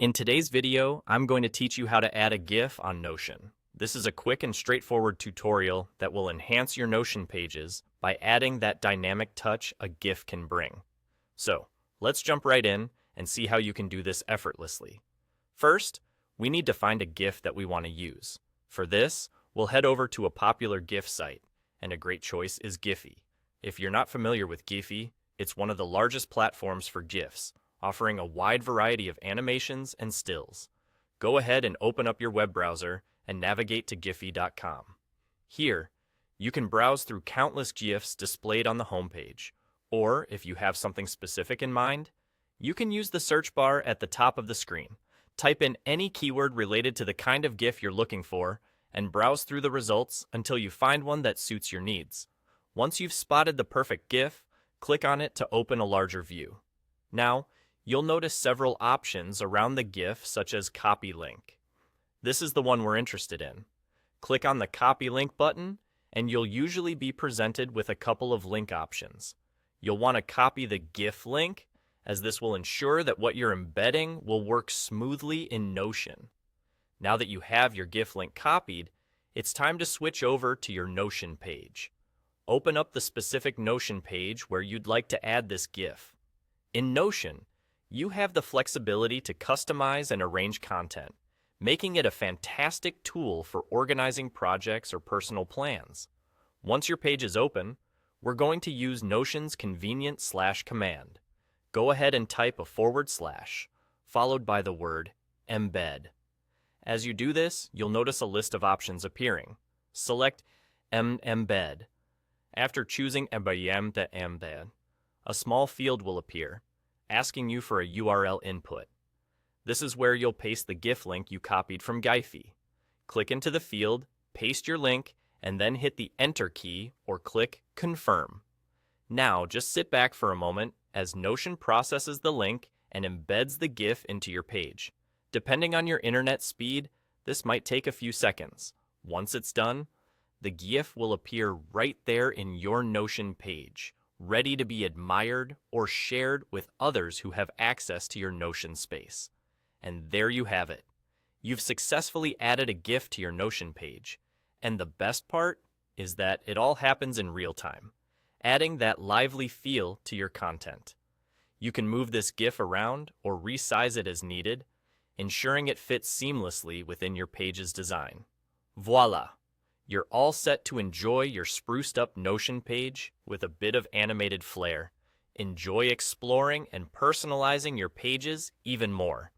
In today's video, I'm going to teach you how to add a GIF on Notion. This is a quick and straightforward tutorial that will enhance your Notion pages by adding that dynamic touch a GIF can bring. So, let's jump right in and see how you can do this effortlessly. First, we need to find a GIF that we want to use. For this, we'll head over to a popular GIF site, and a great choice is Giphy. If you're not familiar with Giphy, it's one of the largest platforms for GIFs, offering a wide variety of animations and stills. Go ahead and open up your web browser and navigate to giphy.com. Here, you can browse through countless GIFs displayed on the homepage, or if you have something specific in mind, you can use the search bar at the top of the screen. Type in any keyword related to the kind of GIF you're looking for and browse through the results until you find one that suits your needs. Once you've spotted the perfect GIF, click on it to open a larger view. Now, you'll notice several options around the GIF, such as Copy Link. This is the one we're interested in. Click on the Copy Link button, and you'll usually be presented with a couple of link options. You'll want to copy the GIF link, as this will ensure that what you're embedding will work smoothly in Notion. Now that you have your GIF link copied, it's time to switch over to your Notion page. Open up the specific Notion page where you'd like to add this GIF. In Notion, you have the flexibility to customize and arrange content, making it a fantastic tool for organizing projects or personal plans. Once your page is open, we're going to use Notion's convenient / command. Go ahead and type a /, followed by the word embed. As you do this, you'll notice a list of options appearing. Select embed. After choosing embed, a small field will appear, asking you for a URL input. This is where you'll paste the GIF link you copied from Giphy. Click into the field, paste your link, and then hit the Enter key or click Confirm. Now, just sit back for a moment as Notion processes the link and embeds the GIF into your page. Depending on your internet speed, this might take a few seconds. Once it's done, the GIF will appear right there in your Notion page, ready to be admired or shared with others who have access to your Notion space. And there you have it. You've successfully added a GIF to your Notion page. And the best part is that it all happens in real time, adding that lively feel to your content. You can move this GIF around or resize it as needed, ensuring it fits seamlessly within your page's design. Voila! You're all set to enjoy your spruced up Notion page with a bit of animated flair. Enjoy exploring and personalizing your pages even more.